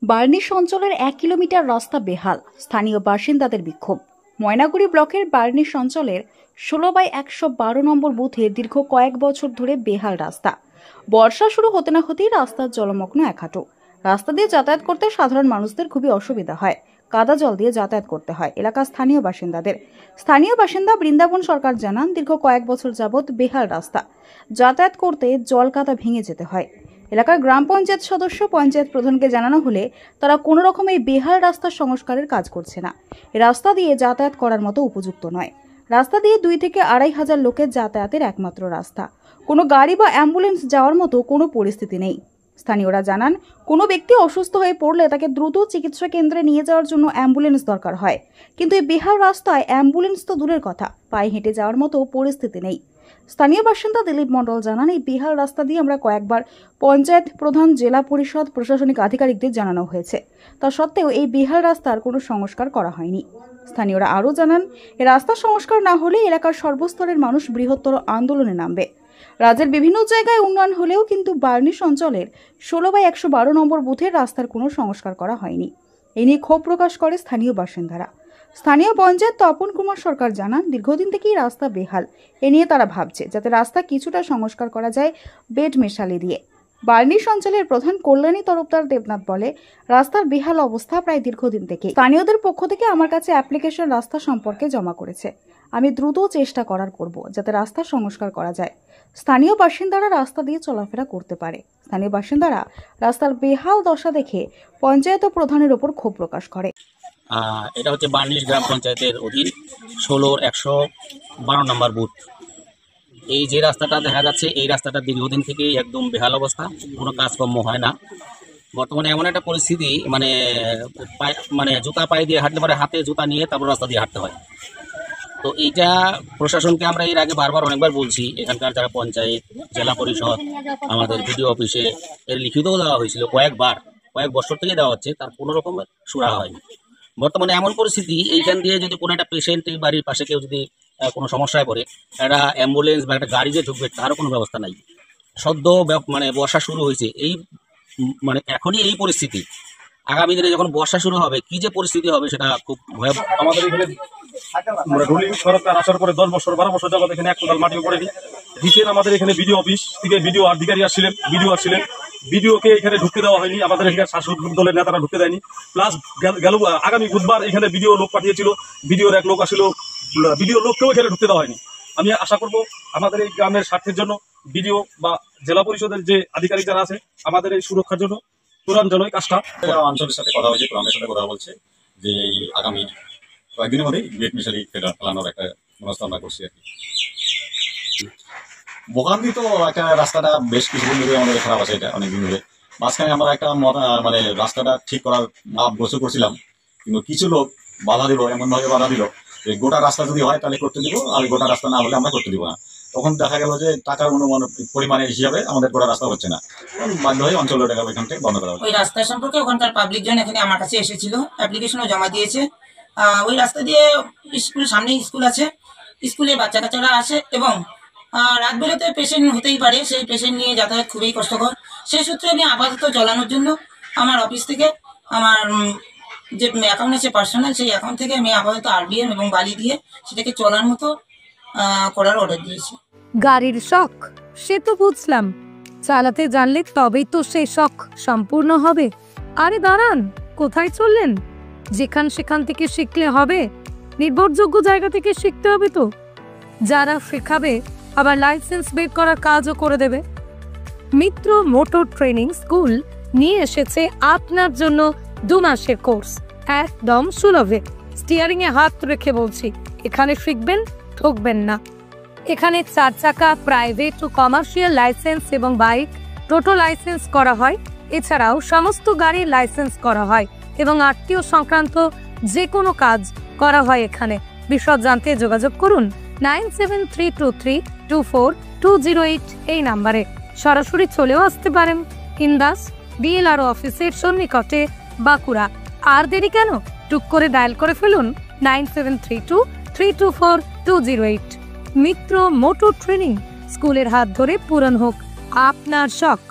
Varnish অঞ্চলের 1 kilometre রাস্তা বেহাল, স্থানীয় বাসিন্দাদের বিক্ষোভ। ময়নাগুড়ি ব্লকের বার্নিশ অঞ্চলের 16/112 নম্বর বুথে দীর্ঘ কয়েক বছর ধরে বেহাল রাস্তা। বর্ষা শুরু হতে না হতেই রাস্তার জলমগ্ন এক হাঁটু। রাস্তা দিয়ে যাতায়াত করতে সাধারণ মানুষদের খুবই অসুবিধা হয়। কাদা জল দিয়ে যাতায়াত করতে হয় এলাকার স্থানীয় বাসিন্দা বৃন্দাবন সরকার জানান, দীর্ঘ কয়েক বছর যাবৎ বেহাল রাস্তা, যাতায়াত করতে জল কাদা ভেঙে যেতে হয়। এলাকার গ্রাম পঞ্চায়েত সদস্য পঞ্চায়েত প্রধানকে জানানো হলে তারা কোনো রকম এই বেহাল রাস্তার সংস্কারের কাজ করছে না। এই রাস্তা দিয়ে যাতায়াত করার মতো উপযুক্ত নয়। রাস্তা দিয়ে 2 থেকে 2.5 হাজার লোকের যাতায়াতের একমাত্র রাস্তা। কোনো গাড়ি বা অ্যাম্বুলেন্স যাওয়ার মতো কোনো পরিস্থিতি নেই। স্থানীয়রা জানান, কোনো ব্যক্তি অসুস্থ হয়ে পড়লে তাকে দ্রুত চিকিৎসা কেন্দ্রে নিয়ে যাওয়ার জন্য অ্যাম্বুলেন্স দরকার হয়, কিন্তু এই বেহাল রাস্তায় অ্যাম্বুলেন্স তো দূরের কথা, পায়ে হেঁটে যাওয়ার মতো পরিস্থিতি নেই। স্থানীয় বাসিন্দা দিলীপ মণ্ডল জানান, এই বেহাল রাস্তা দিয়ে আমরা কয়েকবার পঞ্চায়েত প্রধান, জেলা পরিষদ, প্রশাসনিক আধিকারিকদের জানানো হয়েছে, তা সত্ত্বেও এই বেহাল রাস্তার কোনো সংস্কার করা হয়নি। স্থানীয়রা আরও জানান, এই রাস্তা সংস্কার না হলে এলাকার সর্বস্তরের মানুষ বৃহত্তর আন্দোলনে নামবে। রাজ্যের বিভিন্ন জায়গায় উন্নয়ন হলেও কিন্তু বার্নিশ অঞ্চলের 16/112 নম্বর বুথের রাস্তার কোনো সংস্কার করা হয়নি। এ নিয়ে ক্ষোভ প্রকাশ করে স্থানীয় বাসিন্দারা। স্থানীয় পঞ্চায়েত তপন কুমার সরকার জানান, দীর্ঘদিন থেকেই রাস্তা বেহাল। এ নিয়ে তারা ভাবছে যাতে রাস্তা কিছুটা সংস্কার করা যায় বেড মেশালি দিয়ে। বার্নিশ অঞ্চলের প্রধান কল্যাণী তরফদার দেবনাথ বলে, রাস্তার বেহাল অবস্থা প্রায় দীর্ঘদিন থেকে। স্থানীয়দের পক্ষ থেকে আমার কাছে অ্যাপ্লিকেশন রাস্তা সম্পর্কে জমা করেছে। আমি দ্রুত চেষ্টা করব যাতে রাস্তা সংস্কার করা যায়, স্থানীয় বাসিন্দারা রাস্তা দিয়ে চলাফেরা করতে পারে। স্থানীয় বাসিন্দারা রাস্তার বেহাল দশা দেখে পঞ্চায়েত প্রধানের ওপর ক্ষোভ প্রকাশ করে। এটা হচ্ছে বার্নিশ গ্রাম পঞ্চায়েতের অধীন 16/112 নম্বর বুথ। এই যে রাস্তাটা দেখা যাচ্ছে, এই রাস্তাটা দীর্ঘদিন থেকেই একদম বেহাল অবস্থা, কোনো কাজকর্ম হয় না। বর্তমানে এমন একটা পরিস্থিতি, মানে জুতা পায়ে দিয়ে হাঁটতে পারে, হাতে জুতা নিয়ে তারপর রাস্তা দিয়ে হাঁটতে হয়। তো এইটা প্রশাসনকে আমরা এর আগে অনেকবার বলছি, এখানকার যারা পঞ্চায়েত, জেলা পরিষদ, আমাদের বিডিও অফিসে এর লিখিতও দেওয়া হয়েছিল, কয়েক বছর থেকে দেওয়া হচ্ছে, তার কোনো রকমের সুরাহা হয়নি। বর্তমানে এমন পরিস্থিতি, এইখান দিয়ে যদি কোনো একটা পেশেন্ট বাড়ির পাশে কেউ যদি কোনো সমস্যায় পড়ে, একটা অ্যাম্বুলেন্স বা একটা গাড়ি যে ঢুকবে তারও কোনো ব্যবস্থা নাই। সদ্য বর্ষা শুরু হয়েছে, এখনই এই পরিস্থিতি, আগামী দিনে যখন বর্ষা শুরু হবে কি যে পরিস্থিতি হবে সেটা খুব ভয়াবহ। আমাদের এখানে রুলিং সরকার আসার পরে 10 বছর 12 বছর যাবত এখানে এক কোদাল মাটিও পড়েনি। রিসেন্ট আমাদের এখানে বিডিও অফিস থেকে বিডিও আধিকারিক আসছিলেন, বিডিওকে এখানে ঢুকতে দেওয়া হয়নি, আমাদের এখানে শাসক দলের নেতারা ঢুকতে দেয়নি। প্লাস গেল আগামী বুধবার এখানে বিডিও লোক পাঠিয়েছিল, বিডিওর এক লোক আসলো, বিডিও লোককেও এখানে ঢুকতে দেওয়া হয়নি। আমি আশা করব আমাদের এই গ্রামের স্বার্থের জন্য বিডিও বা জেলা পরিষদের যে আধিকারিক যারা আছে, আমাদের এই সুরক্ষার জন্য তুরন্তজনক কাজটা। অঞ্চলের সাথে কথা হয়েছে, গ্রামের সাথে কথা বলছে যে আগামী কয়েকদিনের মধ্যেই বেড মেশালি ফেলানোর একটা ব্যবস্থা আমরা করছি আর কি। বোকান্দি তো একটা রাস্তাটা বেশ কিছুদিন ধরে আমাদের খারাপ আছে, এটা অনেকদিন ধরে। মাঝখানে আমরা একটা রাস্তাটা ঠিক করার বছর করছিলাম, কিন্তু কিছু লোক বাধা দিল, এমনভাবে বাধা দিল যে গোটা রাস্তা যদি হয় তাহলে করতে দিব, আর গোটা রাস্তা না হলে আমরা করতে দিব না। তখন দেখা গেল যে টাকার পরিমাণের হিসাবে আমাদের গোটা রাস্তা হচ্ছে না, বাধ্য হয়ে অঞ্চলের টাকা ওইখান থেকে বন্ধ করা। ওই রাস্তা সম্পর্কে ওখানকার পাবলিক জন এখানে আমার কাছে এসেছিল, অ্যাপ্লিকেশনও জমা দিয়েছে। ওই রাস্তা দিয়ে স্কুল, সামনে স্কুল আছে, স্কুলে বাচ্চা কাচ্চারা আসে এবং রাত বেলাতে পেশেন্ট হতেই পারে, সেই পেশেন্ট নিয়ে যাতায়াত খুবই কষ্টকর। সেই সূত্রে আমি আপাতত চালানোর জন্য আমার অফিস থেকে আমার যে অ্যাকাউন্ট আছে পার্সোনাল, সেই অ্যাকাউন্ট থেকে আমি আপাতত আরবিএম এবং বালি দিয়ে সেটাকে চলার মতো করার অর্ডার দিয়েছি। গাড়ির শখ সে তো বুঝলাম, চালাতে জানলে তবেই তো সেই শখ সম্পূর্ণ হবে। আরে দাঁড়ান, কোথায় চললেন? সেখান থেকে শিখলে হবে? নির্ভরযোগ্য জায়গা থেকে শিখতে হবে তো। যারা শেখাবে আবার লাইসেন্স বের করার কাজও করে দেবে। মিত্র মোটর ট্রেনিং স্কুল নিয়ে এসেছে আপনার জন্য 2 মাসের কোর্স, একদম সুলভে। স্টিয়ারিং এ হাত রেখে বলছি, এখানে শিখবেন, ঠকবেন না। এখানে 4 চাকা, প্রাইভেট ও কমার্শিয়াল লাইসেন্স এবং বাইক, টোটো লাইসেন্স করা হয়। এছাড়াও সমস্ত গাড়ির লাইসেন্স করা হয় এবং আত্মীয় সংক্রান্ত যে কোনো কাজ করা হয় এখানে। বিশদ জানতে যোগাযোগ করুন 9732324208 এই নাম্বারে। সরাসরি চলেও আসতে পারেন ইন্দাস বিএলআরও অফিসের সন্নিকটে, বাঁকুড়া। আর দেরি কেন, টুক করে ডায়াল করে ফেলুন 9732324208। মিত্র মোটর ট্রেনিং স্কুলের হাত ধরে পূরণ হোক আপনার শখ।